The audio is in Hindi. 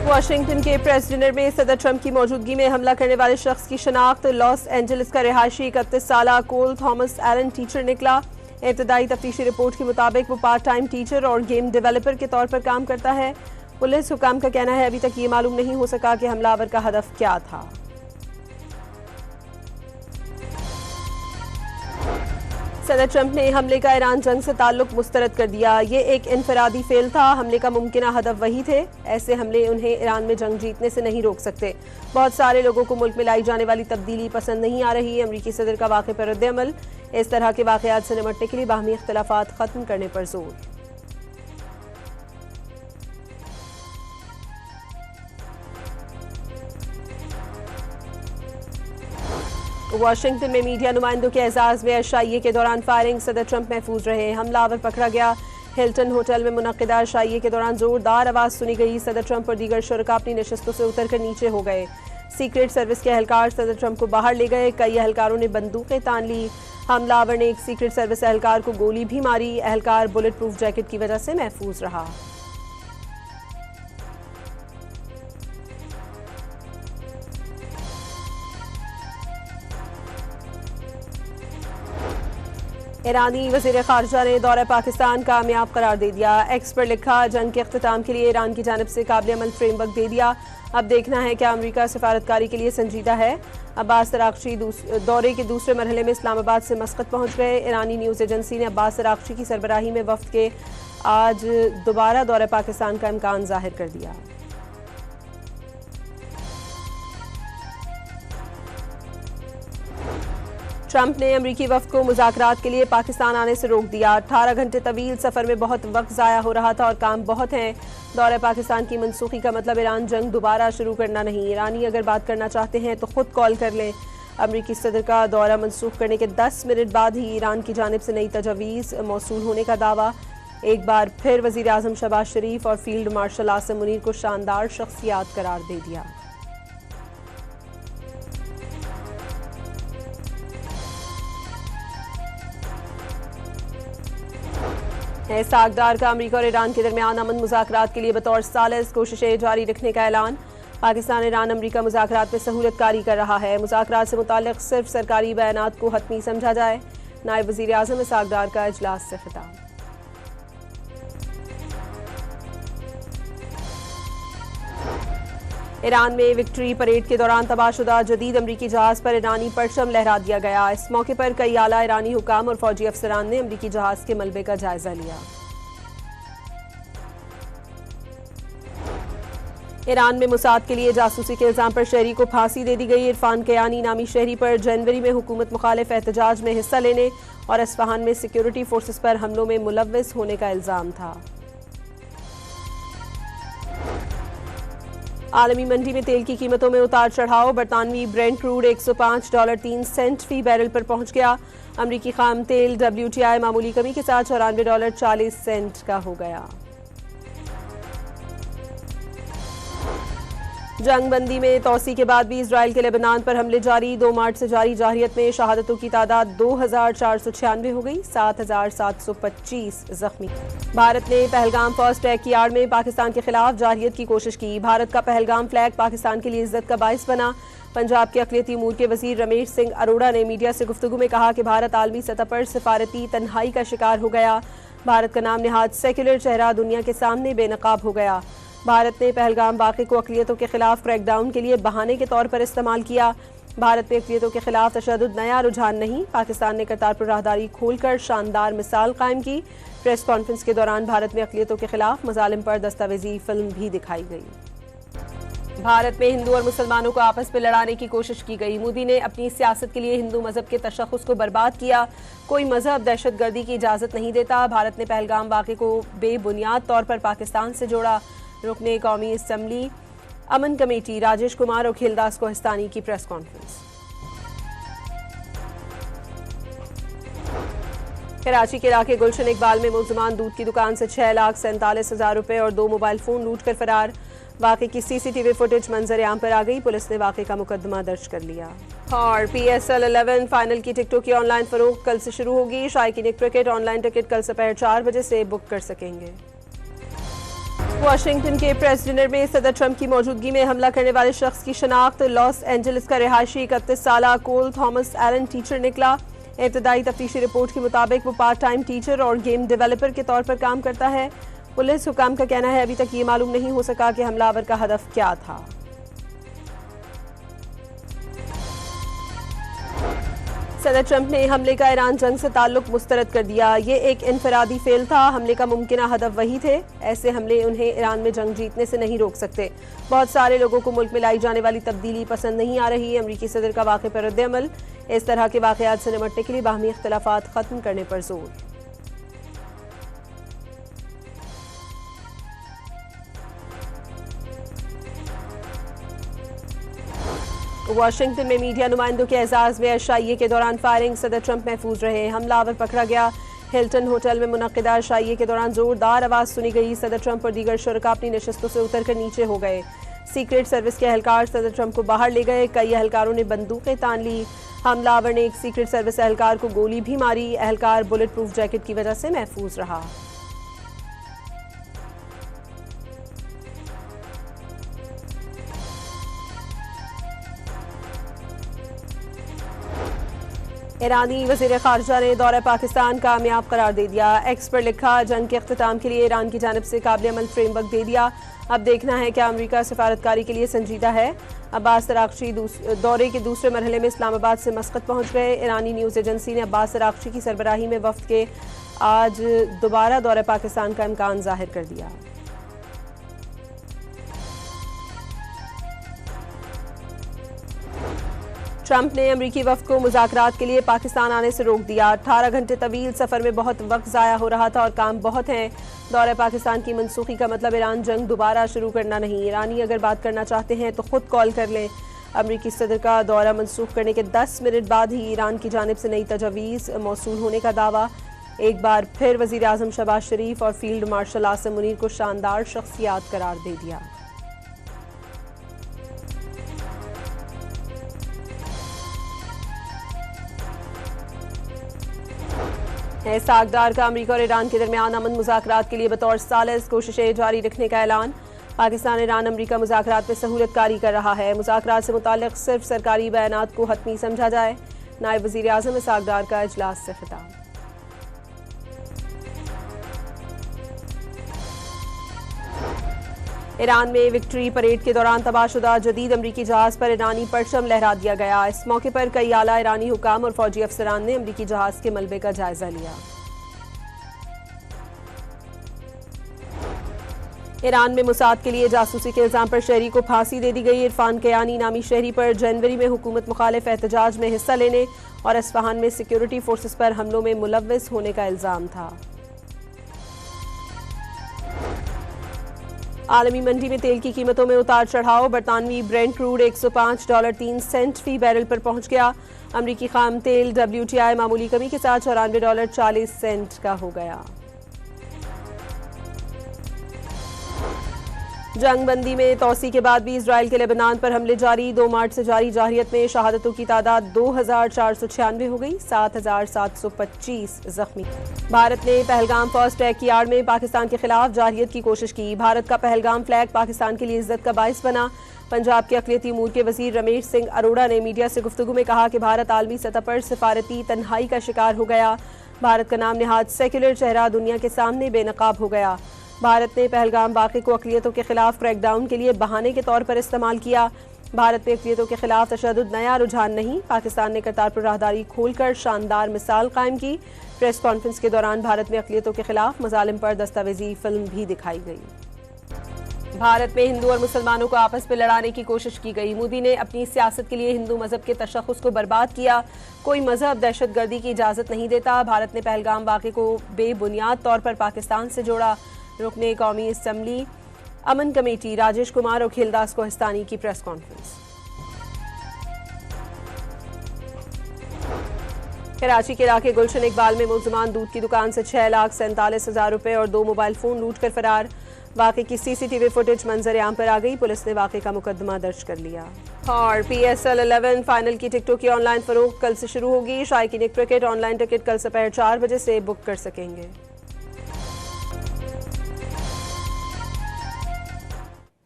वाशिंगटन के प्रेस डिनर में सदर ट्रंप की मौजूदगी में हमला करने वाले शख्स की शनाख्त लॉस एंजलिस का रिहायशी 31 साल कोल थॉमस एलन टीचर निकला। इब्तदाई तफ्तीशी रिपोर्ट के मुताबिक वो पार्ट टाइम टीचर और गेम डेवलपर के तौर पर काम करता है। पुलिस हुकाम का कहना है अभी तक ये मालूम नहीं हो सका कि हमलावर का हदफ क्या था। सदर ट्रंप ने हमले का ईरान जंग से ताल्लुक मुस्तरद कर दिया। ये एक इनफरादी फेल था। हमले का मुमकिन हदफ वही थे। ऐसे हमले उन्हें ईरान में जंग जीतने से नहीं रोक सकते। बहुत सारे लोगों को मुल्क में लाई जाने वाली तब्दीली पसंद नहीं आ रही। अमरीकी सदर का वाक़े पर रद्द-ए-अमल। इस तरह के वाक़यात से निपटने के लिए बाहमी इख्तिलाफात खत्म करने पर जोर। वाशिंगटन में मीडिया नुमाइंदों के एजाज में शाइये के दौरान फायरिंग, सदर ट्रंप महफूज रहे। हमलावर पकड़ा गया। हिल्टन होटल में मुनक्किदा शाइये के दौरान जोरदार आवाज सुनी गई। सदर ट्रंप और दीगर शुरका अपनी नशस्तों से उतरकर नीचे हो गए। सीक्रेट सर्विस के एहलकार सदर ट्रंप को बाहर ले गए। कई एहलकारों ने बंदूकें तान ली। हमलावर ने एक सीक्रेट सर्विस एहलकार को गोली भी मारी। एहलकार बुलेट प्रूफ जैकेट की वजह से महफूज रहा। ईरानी वज़ीर ख़ारजा ने दौरा पाकिस्तान कामयाब करार दे दिया। एक्स पर लिखा, जंग के अख्तिताम के लिए ईरान की जानिब से काबिल अमल फ्रेमवर्क दे दिया। अब देखना है क्या अमरीका सफारतकारी के लिए संजीदा है। अब्बास अराग़ची दौरे के दूसरे मरहले में इस्लामाबाद से मस्कत पहुंच गए। ईरानी न्यूज़ एजेंसी ने अब्बास अराग़ची की सरबराही में वफ्द के आज दोबारा दौरा पाकिस्तान का इम्कान जाहिर कर दिया। ट्रंप ने अमरीकी वफ़द को मुज़ाकरात के लिए पाकिस्तान आने से रोक दिया। 18 घंटे तवील सफ़र में बहुत वक्त ज़ाया हो रहा था और काम बहुत हैं। दौरे पाकिस्तान की मनसूखी का मतलब ईरान जंग दोबारा शुरू करना नहीं। ईरानी अगर बात करना चाहते हैं तो खुद कॉल कर लें। अमरीकी सदर का दौरा मनसूख करने के 10 मिनट बाद ही ईरान की जानिब से नई तजवीज़ मौसूल होने का दावा। एक बार फिर वज़ीर आज़म शहबाज शरीफ और फील्ड मार्शल आसिम मुनीर को शानदार शख्सियात करार दे दिया। सागदार का अमरीका और ईरान के दरमियान अमन मुज़ाकरात के लिए बतौर सालिस कोशिशें जारी रखने का ऐलान। पाकिस्तान ईरान अमरीका मुज़ाकरात में सहूलत कारी कर रहा है। मुज़ाकरात से मुताल्लिक़ सिर्फ सरकारी बयानात को हतमी समझा जाए। नायब वज़ीर आज़म सागदार का इजलास से खिताब। ईरान में विक्ट्री परेड के दौरान तबाहशुदा जदीद अमरीकी जहाज पर ईरानी परचम लहरा दिया गया। इस मौके पर कई आला ईरानी हुकाम और फौजी अफसरान ने अमरीकी जहाज के मलबे का जायजा लिया। ईरान में मुसाद के लिए जासूसी के इल्जाम पर शहरी को फांसी दे दी गई। इरफान कयानी नामी शहरी पर जनवरी में हुकूमत मुखालिफ एहतजाज में हिस्सा लेने और अस्फहान में सिक्योरिटी फोर्सेस पर हमलों में मुलव्विस होने का इल्जाम था। आलमी मंडी में तेल की कीमतों में उतार चढ़ाव। बरतानवी ब्रेंट क्रूड $105.03 फी बैरल पर पहुंच गया। अमरीकी खाम तेल WTI मामूली कमी के साथ $94.40 का हो गया। जंग बंदी में तोसी के बाद भी इजराइल के लेबनान पर हमले जारी। 2 मार्च से जारी जारहियत में शहादतों की तादाद 2496 हो गई। 7725 जख्मी। भारत ने पहलगाम फर्स्ट टैग की आड़ में पाकिस्तान के खिलाफ जारहियत की कोशिश की। भारत का पहलगाम फ्लैग पाकिस्तान के लिए इज्जत का बाइस बना। पंजाब के अक़लियती उमूर के वजीर रमेश सिंह अरोड़ा ने मीडिया से गुफ्तगू में कहा कि भारत आलमी सतह पर सिफारती तन्हाई का शिकार हो गया। भारत का नाम निहाद सेक्युलर चेहरा दुनिया के सामने बेनकाब हो गया। भारत ने पहलगाम वाक़े को अक़लियतों के खिलाफ क्रैकडाउन के लिए बहाने के तौर पर इस्तेमाल किया। भारत में अक़लियतों के खिलाफ तशद्दुद नया रुझान नहीं। पाकिस्तान ने करतारपुर राहदारी खोलकर शानदार मिसाल कायम की। प्रेस कॉन्फ्रेंस के दौरान भारत में अक़लियतों के खिलाफ मज़ालिम पर दस्तावेजी फिल्म भी दिखाई गई। भारत में हिंदू और मुसलमानों को आपस में लड़ाने की कोशिश की गई। मोदी ने अपनी सियासत के लिए हिंदू मजहब के तशख़्ख़ुस को बर्बाद किया। कोई मजहब दहशतगर्दी की इजाज़त नहीं देता। भारत ने पहलगाम वाक़े को बेबुनियाद तौर पर पाकिस्तान से जोड़ा। रुकने कौमी असम्बली अमन कमेटी राजेश कुमार और खिलदास कोहिस्तानी की प्रेस कॉन्फ्रेंस। कराची के इलाके गुलशन इकबाल में मुलजमान दूध की दुकान से 6,47,000 रुपए और 2 मोबाइल फोन लूट कर फरार। वाक़े की CCTV फुटेज मंजर आम पर आ गई। पुलिस ने वाक़े का मुकदमा दर्ज कर लिया। और PSL 11 फाइनल की टिकटों की ऑनलाइन फरोख्त कल से शुरू होगी। शायकीन क्रिकेट ऑनलाइन टिकट कल दोपहर 4 बजे से बुक कर सकेंगे। वाशिंगटन के प्रेस डिनर में सदर ट्रंप की मौजूदगी में हमला करने वाले शख्स की शनाख्त लॉस एंजलिस का रिहायशी 31 साल कोल थॉमस एलन टीचर निकला। इब्तदाई तफ्तीशी रिपोर्ट के मुताबिक वो पार्ट टाइम टीचर और गेम डेवलपर के तौर पर काम करता है। पुलिस हुकाम का कहना है अभी तक ये मालूम नहीं हो सका कि हमलावर का हदफ क्या था। सदर ट्रंप ने हमले का ईरान जंग से ताल्लुक मुस्तरद कर दिया। ये एक इनफरादी फेल था। हमले का मुमकिना हदफ वही थे। ऐसे हमले उन्हें ईरान में जंग जीतने से नहीं रोक सकते। बहुत सारे लोगों को मुल्क में लाई जाने वाली तब्दीली पसंद नहीं आ रही। अमरीकी सदर का वाक़े पर रद्द-ए-अमल। इस तरह के वाक़यात से निपटने के लिए बाहमी इख्तिलाफात खत्म करने पर जोर। वाशिंगटन में मीडिया नुमाइंदों के एजाज में शाइये के दौरान फायरिंग, सदर ट्रंप महफूज रहे। हमलावर पकड़ा गया। हिल्टन होटल में मुनक्किदा शाइये के दौरान जोरदार आवाज सुनी गई। सदर ट्रंप और दीगर शुरका अपनी नशस्तों से उतरकर नीचे हो गए। सीक्रेट सर्विस के एहलकार सदर ट्रंप को बाहर ले गए। कई एहलकारों ने बंदूकें तान ली। हमलावर ने एक सीक्रेट सर्विस एहलकार को गोली भी मारी। एहलकार बुलेट प्रूफ जैकेट की वजह से महफूज रहा। ईरानी वज़ीर ख़ारिजा ने दौरा पाकिस्तान कामयाब करार दे दिया। एक्स पर लिखा, जंग के अख्तिताम के लिए ईरान की जानिब से काबिल अमल फ्रेमवर्क दे दिया। अब देखना है क्या अमरीका सिफारतकारी के लिए संजीदा है। अब्बास अराग़ची दौरे के दूसरे मरहले में इस्लामाबाद से मस्कत पहुंच गए। ईरानी न्यूज़ एजेंसी ने अब्बास अराग़ची की सरबराही में वफ्द के आज दोबारा दौरा पाकिस्तान का इम्कान जाहिर कर दिया। ट्रंप ने अमरीकी वफ्द को मुज़ाकरात के लिए पाकिस्तान आने से रोक दिया। 18 घंटे तवील सफ़र में बहुत वक्त ज़ाया हो रहा था और काम बहुत हैं। दौरे पाकिस्तान की मनसूखी का मतलब ईरान जंग दोबारा शुरू करना नहीं। ईरानी अगर बात करना चाहते हैं तो खुद कॉल कर लें। अमरीकी सदर का दौरा मनसूख करने के 10 मिनट बाद ही ईरान की जानिब से नई तजवीज़ मौसूल होने का दावा। एक बार फिर वज़ीर आज़म शहबाज शरीफ और फील्ड मार्शल आसिम मुनीर को शानदार शख्सियात करार दे दिया। सागदार का अमरीका और ईरान के दरमियान अमन मुज़ाकरात के लिए बतौर सालिस कोशिशें जारी रखने का ऐलान। पाकिस्तान ईरान अमरीका मुज़ाकरात में सहूलत कारी कर रहा है। मुज़ाकरात से मुताल्लिक़ सिर्फ सरकारी बयानात को हतमी समझा जाए। नायब वज़ीर आज़म सागदार का इजलास से खिताब। ईरान में विक्ट्री परेड के दौरान तबाहशुदा जदीद अमरीकी जहाज़ पर ईरानी परचम लहरा दिया गया। इस मौके पर कई आला ईरानी हुकाम और फौजी अफसरान ने अमरीकी जहाज़ के मलबे का जायजा लिया। ईरान में मुसाद के लिए जासूसी के इल्जाम पर शहरी को फांसी दे दी गई। इरफान कयानी नामी शहरी पर जनवरी में हुकूमत मुखालिफ एहतजाज में हिस्सा लेने और अस्फहान में सिक्योरिटी फोर्सेस पर हमलों में मुलव्विस होने का इल्जाम था। आलमी मंडी में तेल की कीमतों में उतार चढ़ाव। बरतानवी ब्रेंट क्रूड $105.03 फी बैरल पर पहुंच गया। अमरीकी खाम तेल WTI मामूली कमी के साथ $94.40 का हो गया। जंग बंदी में तोसी के बाद भी इसराइल के लेबनान पर हमले जारी। 2 मार्च से जारी जारहियत में शहादतों की तादाद 2496 हो गई। 7725 जख्मी। भारत ने पहलगाम फर्स्ट ट्रैक की आड़ में पाकिस्तान के खिलाफ जारहियत की कोशिश की। भारत का पहलगाम फ्लैग पाकिस्तान के लिए इज्जत का बाइस बना। पंजाब के अक़लियती उमूर के वज़ीर रमेश सिंह अरोड़ा ने मीडिया से गुफ्तगू में कहा कि भारत आलमी सतह पर सिफारती तन्हाई का शिकार हो गया। भारत का नाम निहाद सेक्युलर चेहरा दुनिया के सामने बेनकाब हो गया। भारत ने पहलगाम वाक़े को अक़लियतों के खिलाफ क्रैकडाउन के लिए बहाने के तौर पर इस्तेमाल किया। भारत में अक़लियतों के खिलाफ तशद्दुद नया रुझान नहीं। पाकिस्तान ने करतारपुर राहदारी खोलकर शानदार मिसाल कायम की। प्रेस कॉन्फ्रेंस के दौरान भारत में अक़लियतों के खिलाफ मज़ालिम पर दस्तावेजी फिल्म भी दिखाई गई। भारत में हिंदू और मुसलमानों को आपस में लड़ाने की कोशिश की गई। मोदी ने अपनी सियासत के लिए हिंदू मजहब के तशख़्ख़ुस को बर्बाद किया। कोई मजहब दहशतगर्दी की इजाज़त नहीं देता। भारत ने पहलगाम वाक़े को बेबुनियाद तौर पर पाकिस्तान से जोड़ा। रुकने कौमी असम्बली अमन कमेटी राजेश कुमार और खिलदास कोहिस्तानी की प्रेस कॉन्फ्रेंस। कराची के इलाके गुलशन इकबाल में मुलजमान दूध की दुकान से 6,47,000 रुपए और 2 मोबाइल फोन लूट कर फरार। वाक़े की CCTV फुटेज मंजर आम पर आ गई। पुलिस ने वाक़े का मुकदमा दर्ज कर लिया। और PSL 11 फाइनल की टिकटों की ऑनलाइन फरोख्त कल से शुरू होगी। शायकीन क्रिकेट ऑनलाइन टिकट कल दोपहर 4 बजे से बुक कर सकेंगे।